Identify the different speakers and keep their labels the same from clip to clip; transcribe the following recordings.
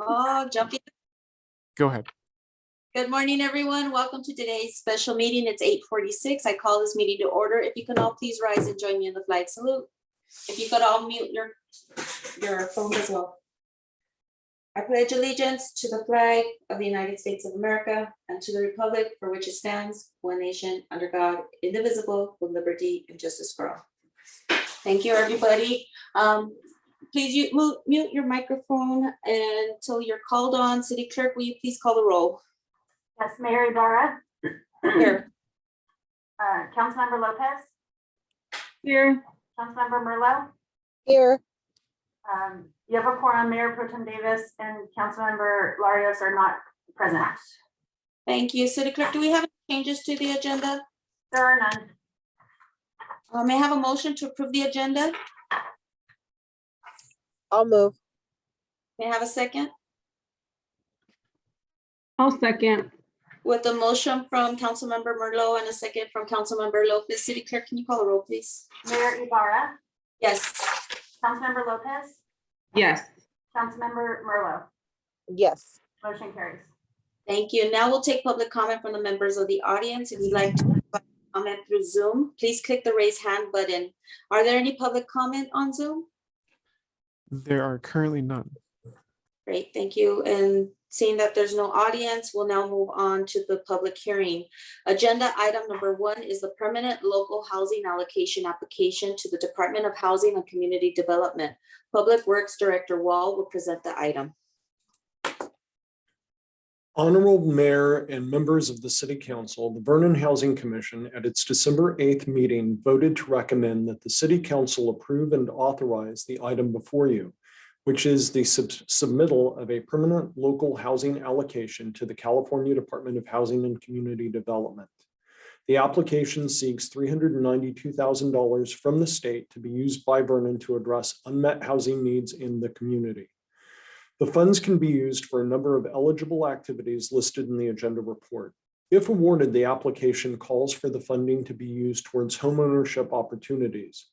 Speaker 1: Oh, jumping.
Speaker 2: Go ahead.
Speaker 1: Good morning, everyone. Welcome to today's special meeting. It's 8:46. I call this meeting to order. If you can all please rise and join me in the flag salute. If you could all mute your phones as well. I pledge allegiance to the flag of the United States of America and to the republic for which it stands, one nation, under God, indivisible, with liberty and justice for all. Thank you, everybody. Please mute your microphone until you're called on. City Clerk, will you please call the roll?
Speaker 3: Yes, Mayor Ibarra.
Speaker 1: Here.
Speaker 3: Councilmember Lopez.
Speaker 4: Here.
Speaker 3: Councilmember Merlo.
Speaker 4: Here.
Speaker 3: You have a quorum. Mayor Pro Tem Davis and Councilmember Larios are not present.
Speaker 1: Thank you. City Clerk, do we have any changes to the agenda?
Speaker 3: There are none.
Speaker 1: May I have a motion to approve the agenda?
Speaker 4: I'll move.
Speaker 1: May I have a second?
Speaker 4: I'll second.
Speaker 1: With a motion from Councilmember Merlo and a second from Councilmember Lopez. City Clerk, can you call the roll, please?
Speaker 3: Mayor Ibarra.
Speaker 1: Yes.
Speaker 3: Councilmember Lopez.
Speaker 4: Yes.
Speaker 3: Councilmember Merlo.
Speaker 4: Yes.
Speaker 3: Motion carries.
Speaker 1: Thank you. Now we'll take public comment from the members of the audience. If you'd like to comment through Zoom, please click the raise hand button. Are there any public comment on Zoom?
Speaker 2: There are currently none.
Speaker 1: Great, thank you. And seeing that there's no audience, we'll now move on to the public hearing. Agenda item number 1 is the permanent local housing allocation application to the Department of Housing and Community Development. Public Works Director Wall will present the item.
Speaker 5: Honorable Mayor and members of the City Council, the Vernon Housing Commission at its December 8th meeting voted to recommend that the City Council approve and authorize the item before you, which is the submittal of a permanent local housing allocation to the California Department of Housing and Community Development. The application seeks $392,000 from the state to be used by Vernon to address unmet housing needs in the community. The funds can be used for a number of eligible activities listed in the agenda report. If awarded, the application calls for the funding to be used towards homeownership opportunities.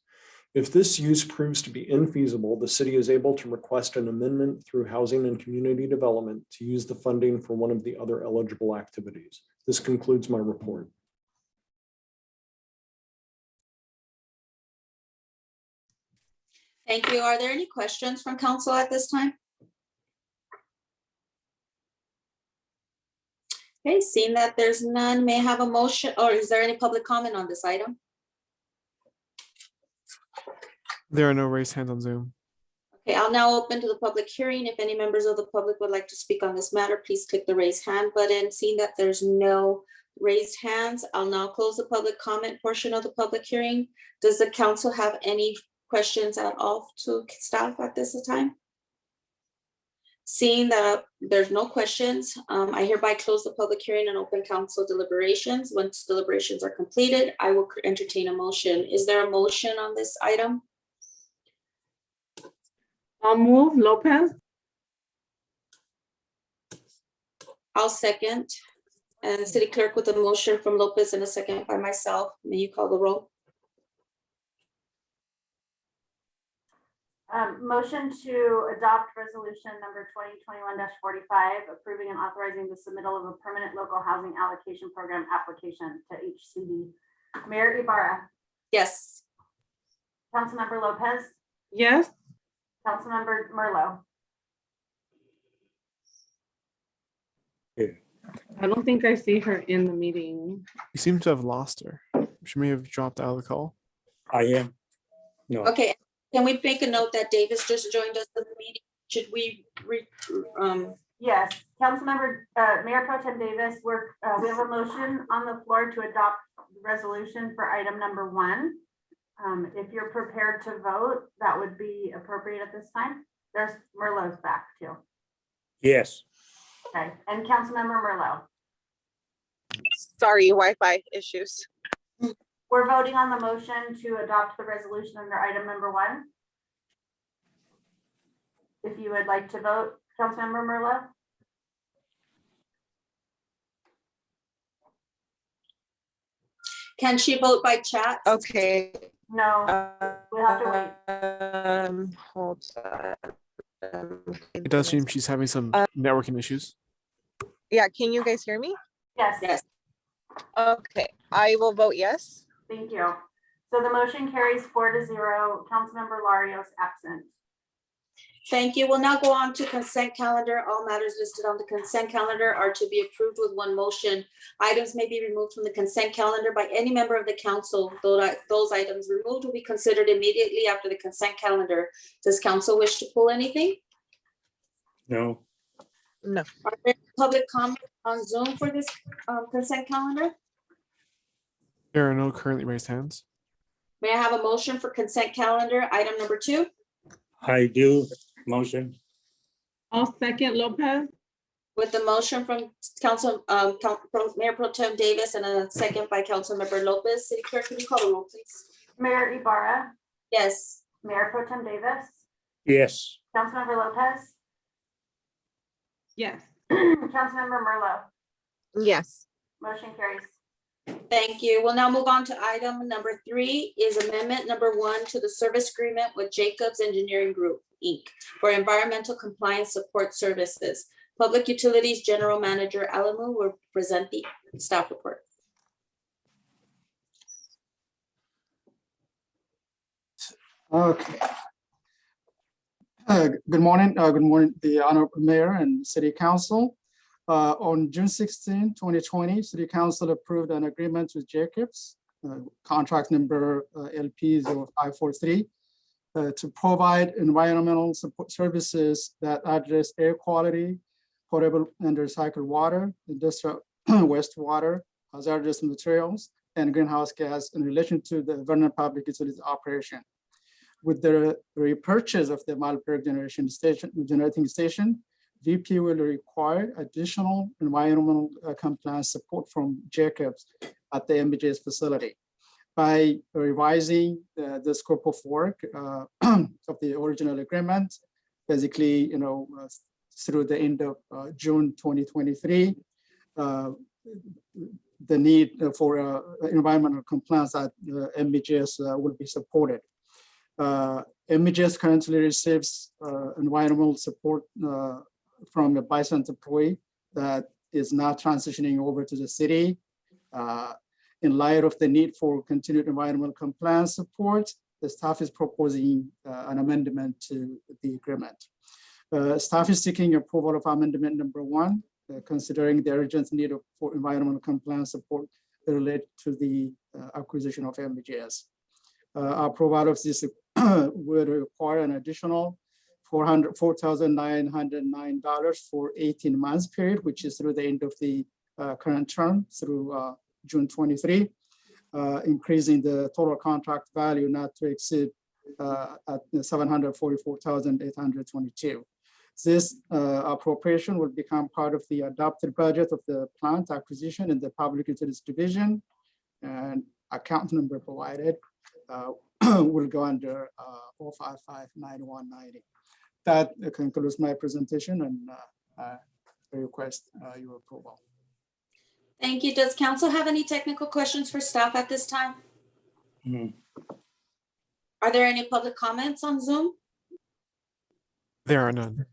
Speaker 5: If this use proves to be infeasible, the city is able to request an amendment through Housing and Community Development to use the funding for one of the other eligible activities. This concludes my report.
Speaker 1: Thank you. Are there any questions from council at this time? Okay, seeing that there's none, may I have a motion, or is there any public comment on this item?
Speaker 2: There are no raised hands on Zoom.
Speaker 1: Okay, I'll now open to the public hearing. If any members of the public would like to speak on this matter, please click the raise hand button. Seeing that there's no raised hands, I'll now close the public comment portion of the public hearing. Does the council have any questions at all to staff at this time? Seeing that there's no questions, I hereby close the public hearing and open council deliberations. Once deliberations are completed, I will entertain a motion. Is there a motion on this item?
Speaker 4: I'll move. Lopez.
Speaker 1: I'll second. And City Clerk with a motion from Lopez and a second by myself. May you call the roll?
Speaker 3: Motion to adopt resolution number 2021-45, approving and authorizing the submittal of a permanent local housing allocation program application to HCD. Mayor Ibarra.
Speaker 1: Yes.
Speaker 3: Councilmember Lopez.
Speaker 4: Yes.
Speaker 3: Councilmember Merlo.
Speaker 4: I don't think I see her in the meeting.
Speaker 2: You seem to have lost her. She may have dropped out of the call.
Speaker 6: I am. No.
Speaker 1: Okay. Can we make a note that Davis just joined us in the meeting? Should we
Speaker 3: Yes, Councilmember Mayor Pro Tem Davis, we have a motion on the floor to adopt the resolution for item number 1. If you're prepared to vote, that would be appropriate at this time. There's Merlo's back too.
Speaker 6: Yes.
Speaker 3: Okay, and Councilmember Merlo.
Speaker 4: Sorry, Wi-Fi issues.
Speaker 3: We're voting on the motion to adopt the resolution under item number 1. If you would like to vote, Councilmember Merlo.
Speaker 1: can she vote by chat?
Speaker 4: Okay.
Speaker 3: No, we'll have to wait.
Speaker 4: Hold on.
Speaker 2: It does seem she's having some networking issues.
Speaker 7: Yeah, can you guys hear me?
Speaker 3: Yes.
Speaker 1: Yes.
Speaker 7: Okay, I will vote yes.
Speaker 3: Thank you. So the motion carries 4-0. Councilmember Larios absent.
Speaker 1: Thank you. We'll now go on to consent calendar. All matters listed on the consent calendar are to be approved with one motion. Items may be removed from the consent calendar by any member of the council. Those items removed will be considered immediately after the consent calendar. Does council wish to pull anything?
Speaker 6: No.
Speaker 7: No.
Speaker 1: Are there public comments on Zoom for this consent calendar?
Speaker 2: There are no currently raised hands.
Speaker 1: May I have a motion for consent calendar, item number 2?
Speaker 6: I do. Motion.
Speaker 4: I'll second Lopez.
Speaker 1: With the motion from Mayor Pro Tem Davis and a second by Councilmember Lopez. City Clerk, can you call the roll, please?
Speaker 3: Mayor Ibarra,
Speaker 1: Yes.
Speaker 3: Mayor Pro Tem Davis,
Speaker 6: Yes.
Speaker 3: Councilmember Lopez,
Speaker 4: Yes.
Speaker 3: Councilmember Merlo.
Speaker 7: Yes.
Speaker 3: Motion carries.
Speaker 1: Thank you. We'll now move on to item number 3 is amendment number 1 to the service agreement with Jacobs Engineering Group, Inc. for environmental compliance support services. Public Utilities General Manager Alamu will present the staff report.
Speaker 8: Okay. Good morning, the Honorable Mayor and City Council. On June 16, 2020, City Council approved an agreement with Jacobs, contract number LP 0543, to provide environmental support services that address air quality, potable and recycled water, industrial wastewater, hazardous materials, and greenhouse gas in relation to the Vernon Public Utilities operation. With the repurchase of the Malberg generating station, VP will require additional environmental compliance support from Jacobs at the MBJ's facility. By revising the scope of work of the original agreement, basically, through the end of June 2023, the need for environmental compliance at MBJ's will be supported. MBJ's currently receives environmental support from a Bison employee that is now transitioning over to the city. In light of the need for continued environmental compliance support, the staff is proposing an amendment to the agreement. Staff is seeking approval of amendment number 1, considering the urgent need for environmental compliance support related to the acquisition of MBJS. Approval of this would require an additional $4,909 for 18 months period, which is through the end of the current term through June 23, increasing the total contract value not to exceed at $744,822. This appropriation will become part of the adopted budget of the plant acquisition in the Public Utilities Division, and account number provided will go under 4559190. That concludes my presentation, and I request your approval.
Speaker 1: Thank you. Does council have any technical questions for staff at this time? Are there any public comments on Zoom?
Speaker 2: There are none.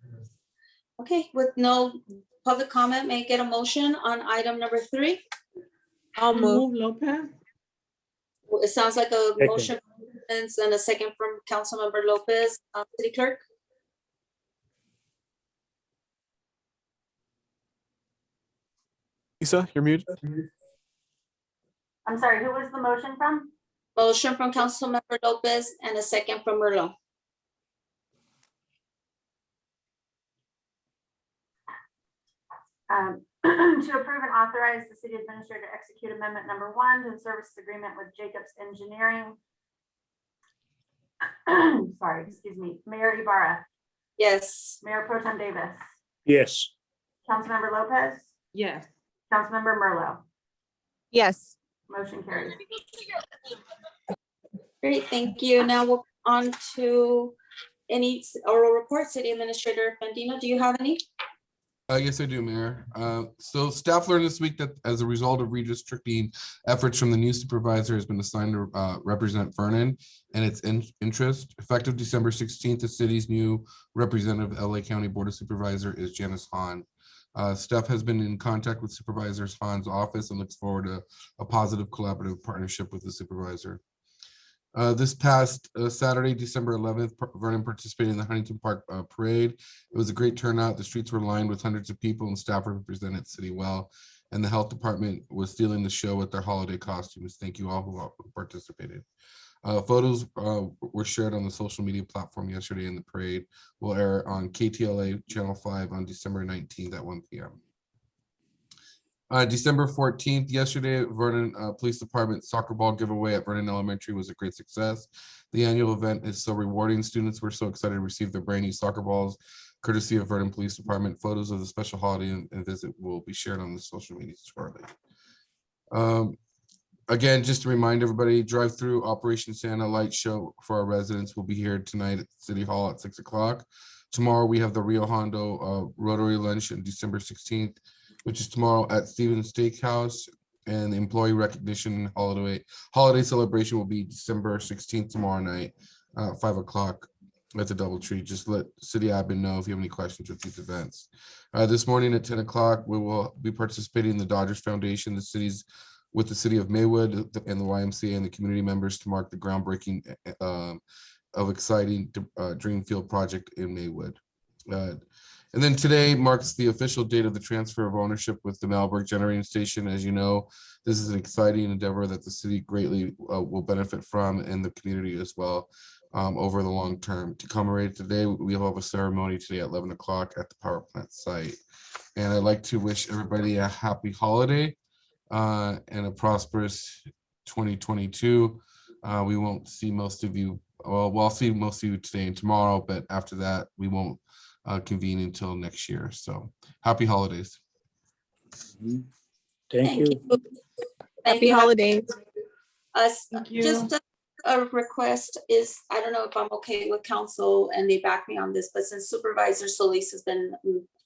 Speaker 1: Okay, with no public comment, may I get a motion on item number 3?
Speaker 7: I'll move.
Speaker 4: Lopez.
Speaker 1: Well, it sounds like a
Speaker 6: Second.
Speaker 1: motion and a second from Councilmember Lopez. City Clerk?
Speaker 2: Lisa, you're muted.
Speaker 3: I'm sorry, who was the motion from?
Speaker 1: Motion from Councilmember Lopez and a second from Merlo.
Speaker 3: To approve and authorize the city administrator to execute amendment number 1 to the service agreement with Jacobs Engineering. Sorry, excuse me. Mayor Ibarra,
Speaker 1: Yes.
Speaker 3: Mayor Pro Tem Davis,
Speaker 6: Yes.
Speaker 3: Councilmember Lopez,
Speaker 4: Yes.
Speaker 3: Councilmember Merlo.
Speaker 7: Yes.
Speaker 3: Motion carries.
Speaker 1: Great, thank you. Now we'll on to any oral reports. City Administrator Fandino, do you have any?
Speaker 9: Yes, I do, Mayor. So staff learned this week that as a result of redistricting efforts from the new supervisor has been assigned to represent Vernon and its interest. Effective December 16th, the city's new representative of LA County Board of Supervisor is Janice Hahn. Staff has been in contact with Supervisor Hahn's office and looks forward to a positive collaborative partnership with the supervisor. This past Saturday, December 11th, Vernon participated in the Huntington Park Parade. It was a great turnout. The streets were lined with hundreds of people and staff represented city well. And the health department was stealing the show with their holiday costumes. Thank you all who participated. Photos were shared on the social media platform yesterday, and the parade will air on KTLA Channel 5 on December 19th at 1 p.m. December 14th, yesterday, Vernon Police Department soccer ball giveaway at Vernon Elementary was a great success. The annual event is so rewarding. Students were so excited to receive their brand new soccer balls, courtesy of Vernon Police Department. Photos of the special holiday and visit will be shared on the social media shortly. Again, just to remind everybody, drive-through Operation Santa light show for our residents will be here tonight at City Hall at 6 o'clock. Tomorrow, we have the Rio Hondo Rotary Lunch on December 16th, which is tomorrow at Stevens Steakhouse, and the employee recognition holiday celebration will be December 16th tomorrow night, 5 o'clock at the DoubleTree. Just let city admin know if you have any questions with these events. This morning at 10 o'clock, we will be participating in the Dodgers Foundation, with the city of Maywood and the YMCA and the community members to mark the groundbreaking of exciting Dreamfield project in Maywood. And then today marks the official date of the transfer of ownership with the Malberg Generating Station. As you know, this is an exciting endeavor that the city greatly will benefit from, and the community as well, over the long term. To commemorate today, we'll have a ceremony today at 11 o'clock at the power plant site. And I'd like to wish everybody a happy holiday and a prosperous 2022. We won't see most of you. Well, we'll see most of you today and tomorrow, but after that, we won't convene until next year. So happy holidays.
Speaker 6: Thank you.
Speaker 7: Happy holidays.
Speaker 4: Thank you.
Speaker 1: Just a request is, I don't know if I'm okay with council and they back me on this, but since Supervisor Solis has been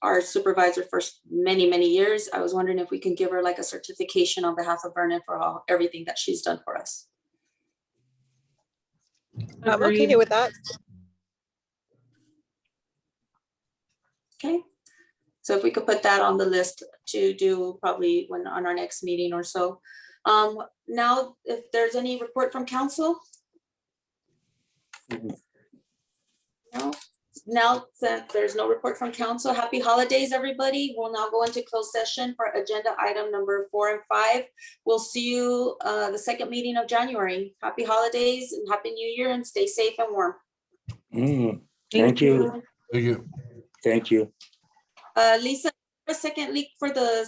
Speaker 1: our supervisor for many, many years, I was wondering if we can give her like a certification on behalf of Vernon for everything that she's done for us.
Speaker 7: I'm okay
Speaker 4: Agreed.
Speaker 7: with that.
Speaker 1: Okay, so if we could put that on the list to do probably when on our next meeting or so. Now, if there's any report from council? No. Now that there's no report from council, happy holidays, everybody. We'll now go into closed session for agenda item number 4 and 5. We'll see you the second meeting of January. Happy holidays and happy new year, and stay safe and warm.
Speaker 6: Thank you.
Speaker 9: Thank you.
Speaker 6: Thank you.
Speaker 1: Lisa, a second leak for the